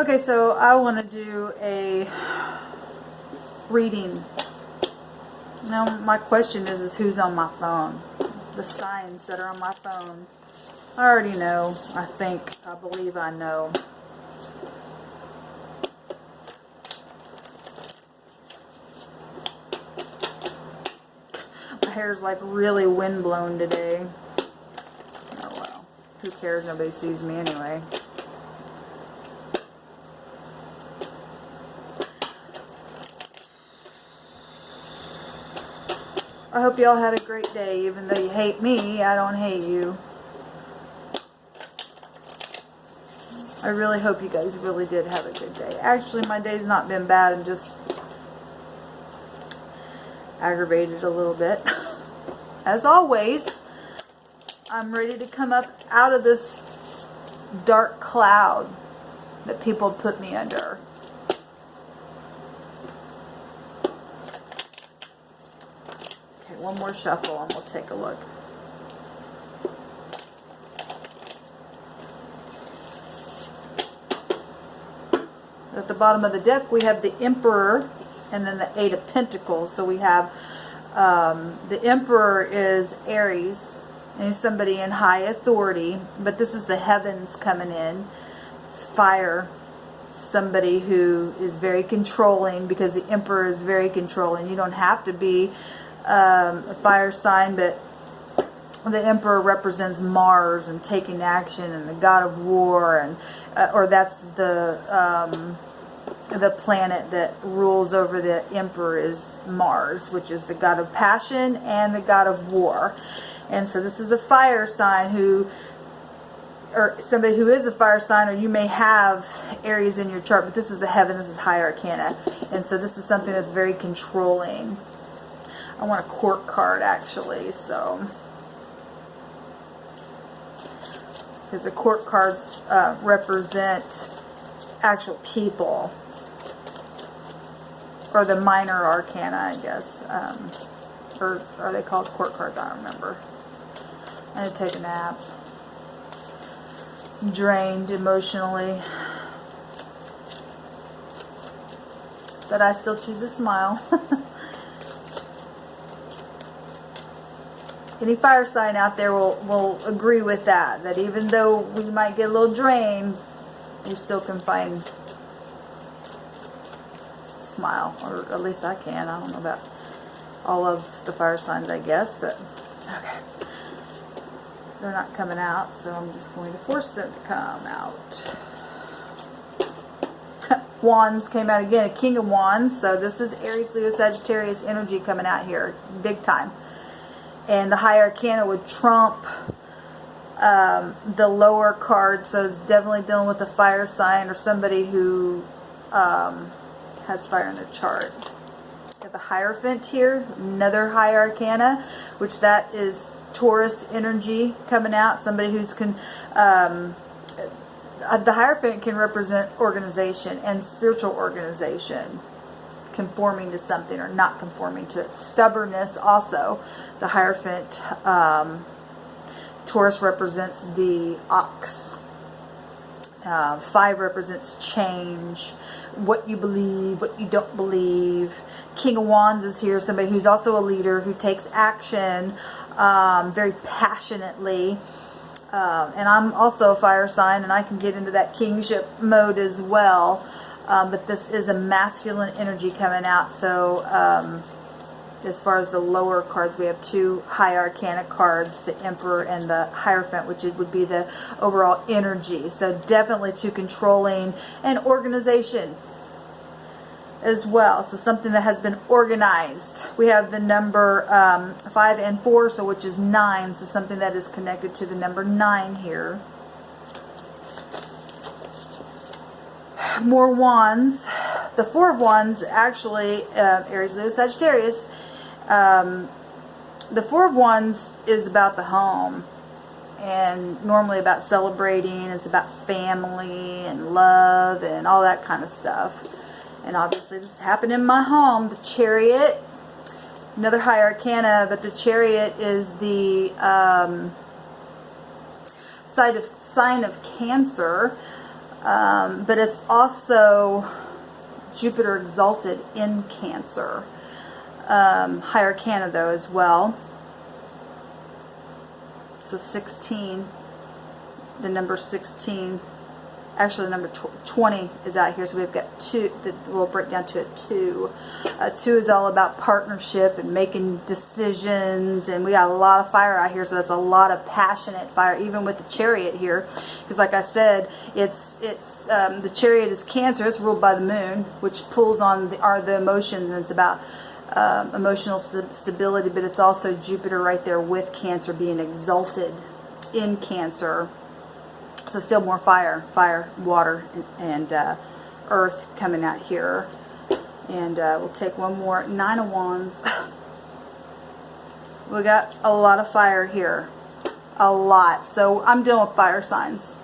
Okay, so I want to do a reading. Now, my question is who's on my phone? The signs that are on my phone. I already know. I believe I know. My hair's like really windblown today. Oh well. Who cares? Nobody sees me anyway. I hope y'all had a great day. Even though you hate me, I don't hate you. I really hope you guys really did have a good day. Actually, my day's not been bad. I'm just aggravated a little bit. As always, I'm ready to come up out of this dark cloud that people put me under. Okay, one more shuffle and we'll take a look. At the bottom of the deck, we have the Emperor and then the Eight of Pentacles. So we have the Emperor is Aries, and he's somebody in high authority, but this is the heavens coming in. It's fire. Somebody who is very controlling, because the Emperor is very controlling. You don't have to be a fire sign, but the Emperor represents Mars and taking action, and the god of war, and or that's the planet that rules over the Emperor is Mars, which is the god of passion and the god of war. And so this is a fire sign or somebody who is a fire sign, or you may have Aries in your chart, but this is the heaven, this is high arcana. And so this is something that's very controlling. I want a court card, actually, so because the court cards represent actual people, or the minor arcana, I guess, or are they called court cards? I don't remember. I need to take a nap. I'm drained emotionally, but I still choose to smile. Any fire sign out there will agree with that. That even though we might get a little drained, you still can find a smile, or at least I can. I don't know about all of the fire signs, I guess, but okay. They're not coming out, so I'm just going to force them to come out. Wands came out again, a King of Wands. So this is Aries, Leo, Sagittarius energy coming out here, big time. And the high arcana would trump the lower card, so it's definitely dealing with a fire sign or somebody who has fire in their chart. We have the Hierophant here, another high arcana, which that is Taurus energy coming out. Somebody who's the Hierophant can represent organization and spiritual organization, conforming to something or not conforming to it. Stubbornness also. The Hierophant, Taurus represents the ox. 5 represents change, what you believe, what you don't believe. King of Wands is here, somebody who's also a leader, who takes action very passionately. And I'm also a fire sign, and I can get into that kingship mode as well. But this is a masculine energy coming out. So as far as the lower cards, we have 2 high arcana cards, the Emperor and the Hierophant, which would be the overall energy. So definitely too controlling, and organization as well. So something that has been organized. We have the number 5 and 4, so which is 9. So something that is connected to the number 9 here. More wands. The 4 of Wands, actually, Aries, Leo, Sagittarius. The 4 of Wands is about the home, and normally about celebrating. It's about family and love and all that kind of stuff. And obviously this happened in my home. The Chariot, another high arcana, but the Chariot is the sign of Cancer. But it's also Jupiter exalted in Cancer. Higher arcana though as well. So 16, the number 16, actually the number 20 is out here, so we've got 2, that will break down to a 2. 2 is all about partnership and making decisions, and we got a lot of fire out here, so that's a lot of passionate fire, even with the Chariot here, because like I said, it's the Chariot is Cancer, it's ruled by the moon, which pulls on the emotions, and it's about emotional stability, but it's also Jupiter right there with Cancer being exalted in Cancer. So still more fire, water, and earth coming out here. And we'll take one more. 9 of Wands. We got a lot of fire here. A lot. So I'm dealing with fire signs.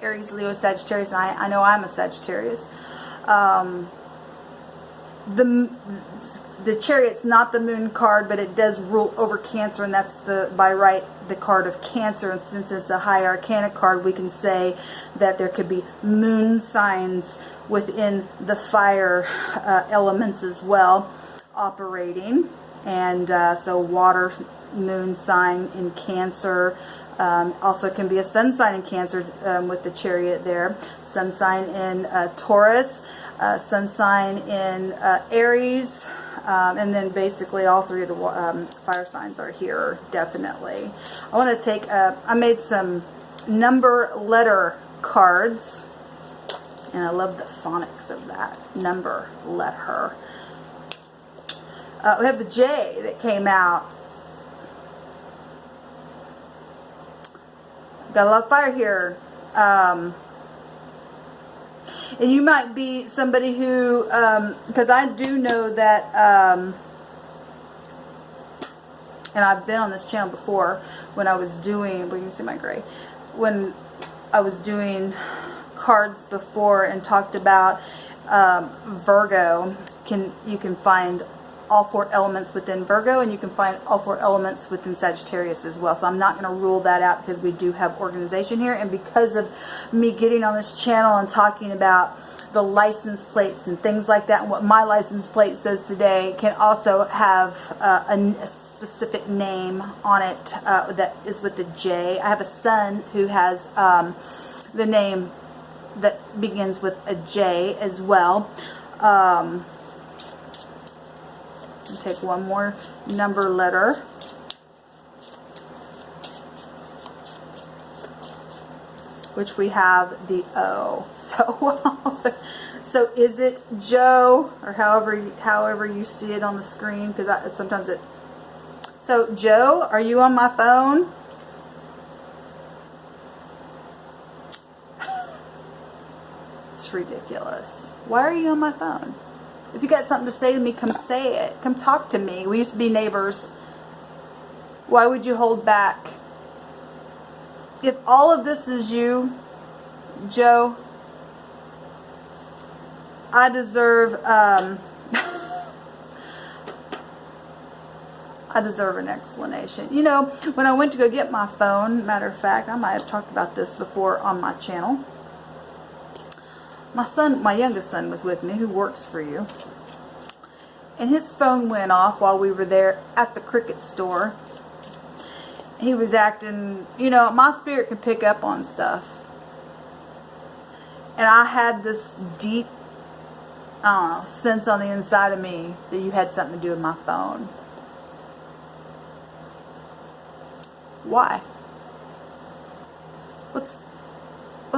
Aries, Leo, Sagittarius. And I know I'm a Sagittarius. The Chariot's not the moon card, but it does rule over Cancer, and that's by right the card of Cancer. And since it's a high arcana card, we can say that there could be moon signs within the fire elements as well operating. And so water moon sign in Cancer. Also can be a sun sign in Cancer with the Chariot there. Sun sign in Taurus. Sun sign in Aries. And then basically all 3 of the fire signs are here, definitely. I want to take, I made some number letter cards, and I love the phonics of that, number letter. We have the J that came out. Got a lot of fire here. And you might be somebody who, because I do know that, and I've been on this channel before when I was doing, well, you can see my gray, when I was doing cards before and talked about Virgo, you can find all 4 elements within Virgo, and you can find all 4 elements within Sagittarius as well. So I'm not going to rule that out because we do have organization here, and because of me getting on this channel and talking about the license plates and things like that, and what my license plate says today can also have a specific name on it that is with the J. I have a son who has the name that begins with a J as well. Take one more number letter. Which we have the O. So is it Joe, or however you see it on the screen? Because sometimes it. So Joe, are you on my phone? It's ridiculous. Why are you on my phone? If you got something to say to me, come say it. Come talk to me. We used to be neighbors. Why would you hold back? If all of this is you, Joe, I deserve I deserve an explanation. You know, when I went to go get my phone, matter of fact, I might have talked about this before on my channel. My youngest son was with me, who works for you. And his phone went off while we were there at the Cricket store. He was acting, you know, my spirit can pick up on stuff. And I had this deep, I don't know, sense on the inside of me that you had something to do with my phone. Why? What's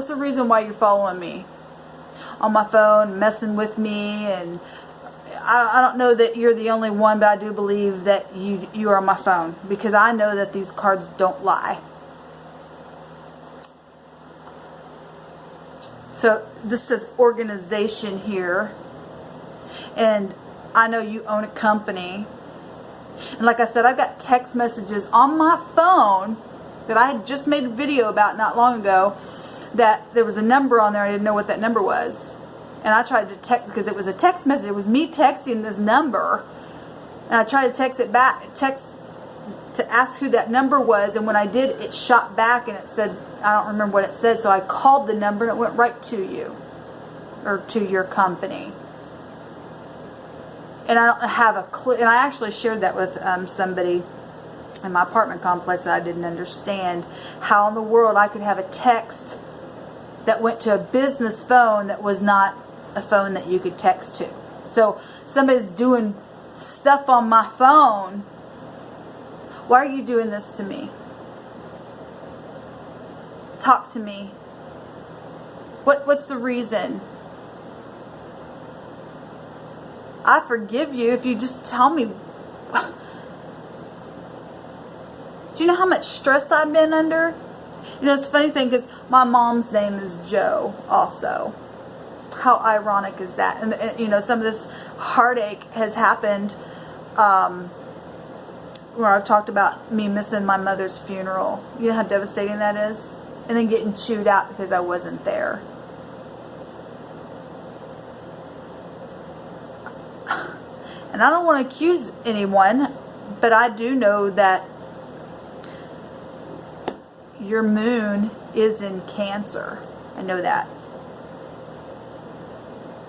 the reason why you're following me on my phone, messing with me? And I don't know that you're the only one, but I do believe that you are on my phone, because I know that these cards don't lie. So this says organization here, and I know you own a company. And like I said, I've got text messages on my phone that I had just made a video about not long ago, that there was a number on there. I didn't know what that number was. And I tried to text, because it was a text message. It was me texting this number. And I tried to text it back, to ask who that number was. And when I did, it shot back and it said I don't remember what it said, so I called the number and it went right to you, or to your company. And I don't have a clue, and I actually shared that with somebody in my apartment complex that I didn't understand how in the world I could have a text that went to a business phone that was not a phone that you could text to. So somebody's doing stuff on my phone. Why are you doing this to me? Talk to me. What's the reason? I forgive you if you just tell me. Do you know how much stress I've been under? You know, it's a funny thing because my mom's name is Jo also. How ironic is that? And you know, some of this heartache has happened where I've talked about me missing my mother's funeral. You know how devastating that is? And then getting chewed out because I wasn't there. And I don't want to accuse anyone, but I do know that your moon is in Cancer. I know that.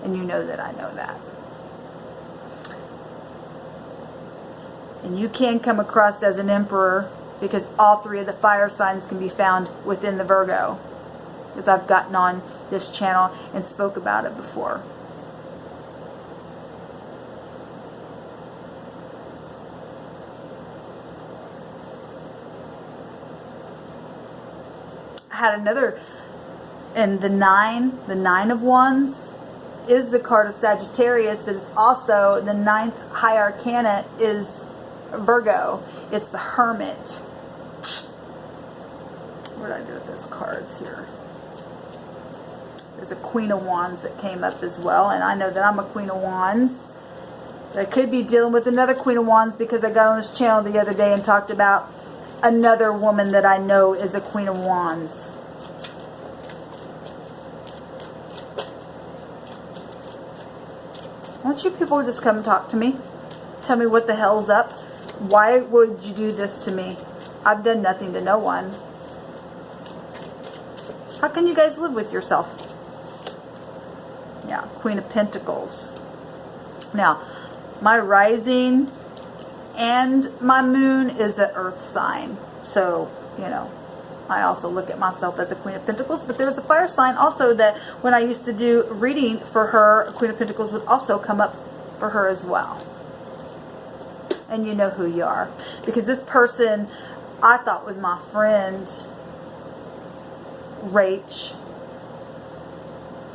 And you know that I know that. And you can come across as an emperor because all three of the fire signs can be found within the Virgo. Because I've gotten on this channel and spoke about it before. I had another, and the nine of wands is the card of Sagittarius, but it's also the ninth high arcana is Virgo. It's the Hermit. What did I do with those cards here? There's a Queen of Wands that came up as well, and I know that I'm a Queen of Wands. I could be dealing with another Queen of Wands because I got on this channel the other day and talked about another woman that I know is a Queen of Wands. Why don't you people just come and talk to me? Tell me what the hell's up. Why would you do this to me? I've done nothing to no one. How can you guys live with yourself? Yeah, Queen of Pentacles. Now, my rising and my moon is an earth sign. So, you know, I also look at myself as a Queen of Pentacles. But there's a fire sign also that when I used to do reading for her, a Queen of Pentacles would also come up for her as well. And you know who you are. Because this person I thought was my friend, Rach,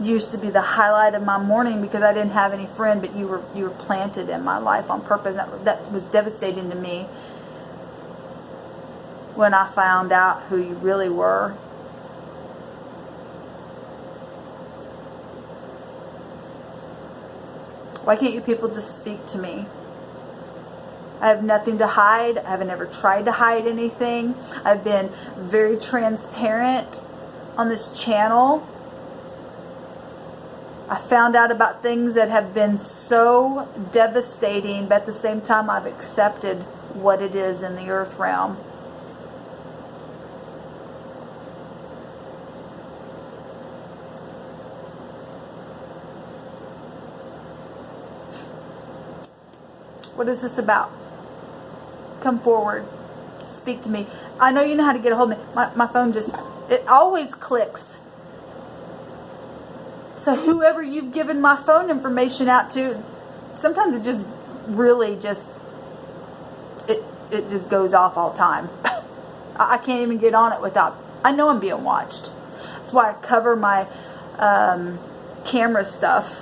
used to be the highlight of my morning because I didn't have any friend, but you were planted in my life on purpose. That was devastating to me when I found out who you really were. Why can't you people just speak to me? I have nothing to hide. I haven't ever tried to hide anything. I've been very transparent on this channel. I found out about things that have been so devastating, but at the same time I've accepted what it is in the earth realm. What is this about? Come forward. Speak to me. I know you know how to get a hold of me. My phone just, it always clicks. So whoever you've given my phone information out to, sometimes it just really just, it just goes off all the time. I can't even get on it without, I know I'm being watched. That's why I cover my camera stuff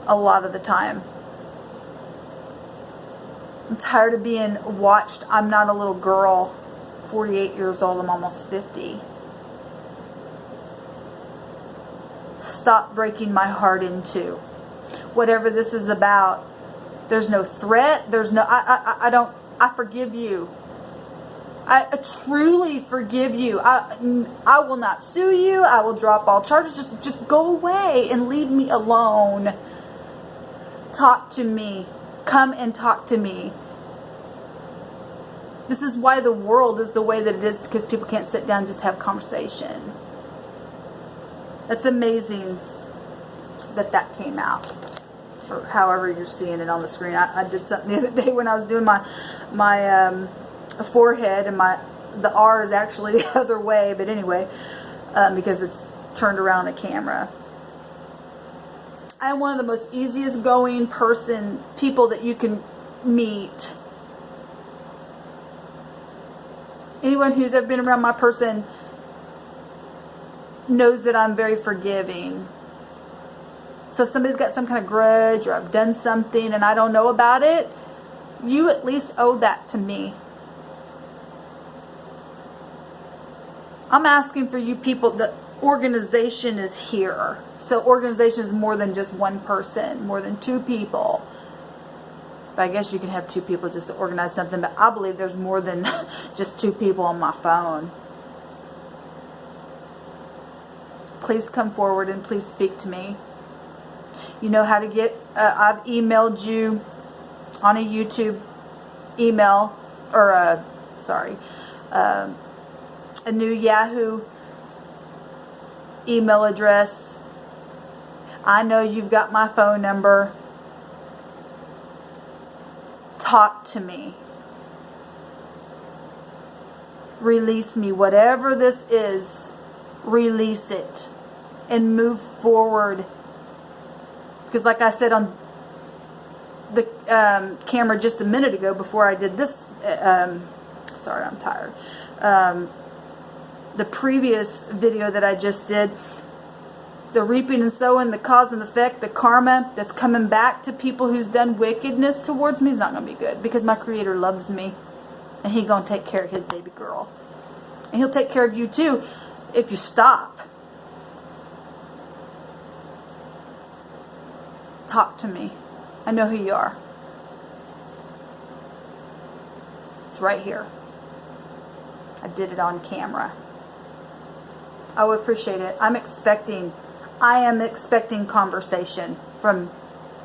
a lot of the time. I'm tired of being watched. I'm not a little girl, 48 years old, I'm almost 50. Stop breaking my heart in two. Whatever this is about, there's no threat, there's no, I forgive you. I truly forgive you. I will not sue you. I will drop all charges. Just go away and leave me alone. Talk to me. Come and talk to me. This is why the world is the way that it is, because people can't sit down and just have conversation. It's amazing that that came out, or however you're seeing it on the screen. I did something the other day when I was doing my forehead, and the R is actually the other way, but anyway, because it's turned around the camera. I'm one of the most easiest going people that you can meet. Anyone who's ever been around my person knows that I'm very forgiving. So if somebody's got some kind of grudge, or I've done something and I don't know about it, you at least owe that to me. I'm asking for you people, the organization is here. So organization is more than just one person, more than two people. But I guess you can have two people just to organize something, but I believe there's more than just two people on my phone. Please come forward and please speak to me. You know how to get, I've emailed you on a YouTube email, or a new Yahoo email address. I know you've got my phone number. Talk to me. Release me. Whatever this is, release it and move forward. Because like I said on the camera just a minute ago before I did this, sorry, I'm tired. The previous video that I just did, the reaping and sowing, the cause and effect, the karma that's coming back to people who's done wickedness towards me is not going to be good, because my Creator loves me and He's going to take care of His baby girl. And He'll take care of you too if you stop. Talk to me. I know who you are. It's right here. I did it on camera. I would appreciate it. I am expecting conversation from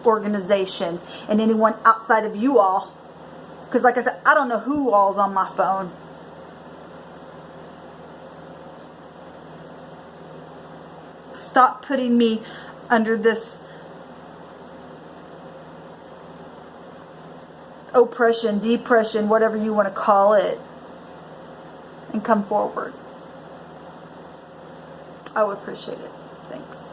organization and anyone outside of you all. Because like I said, I don't know who all's on my phone. Stop putting me under this oppression, depression, whatever you want to call it, and come forward. I would appreciate it. Thanks.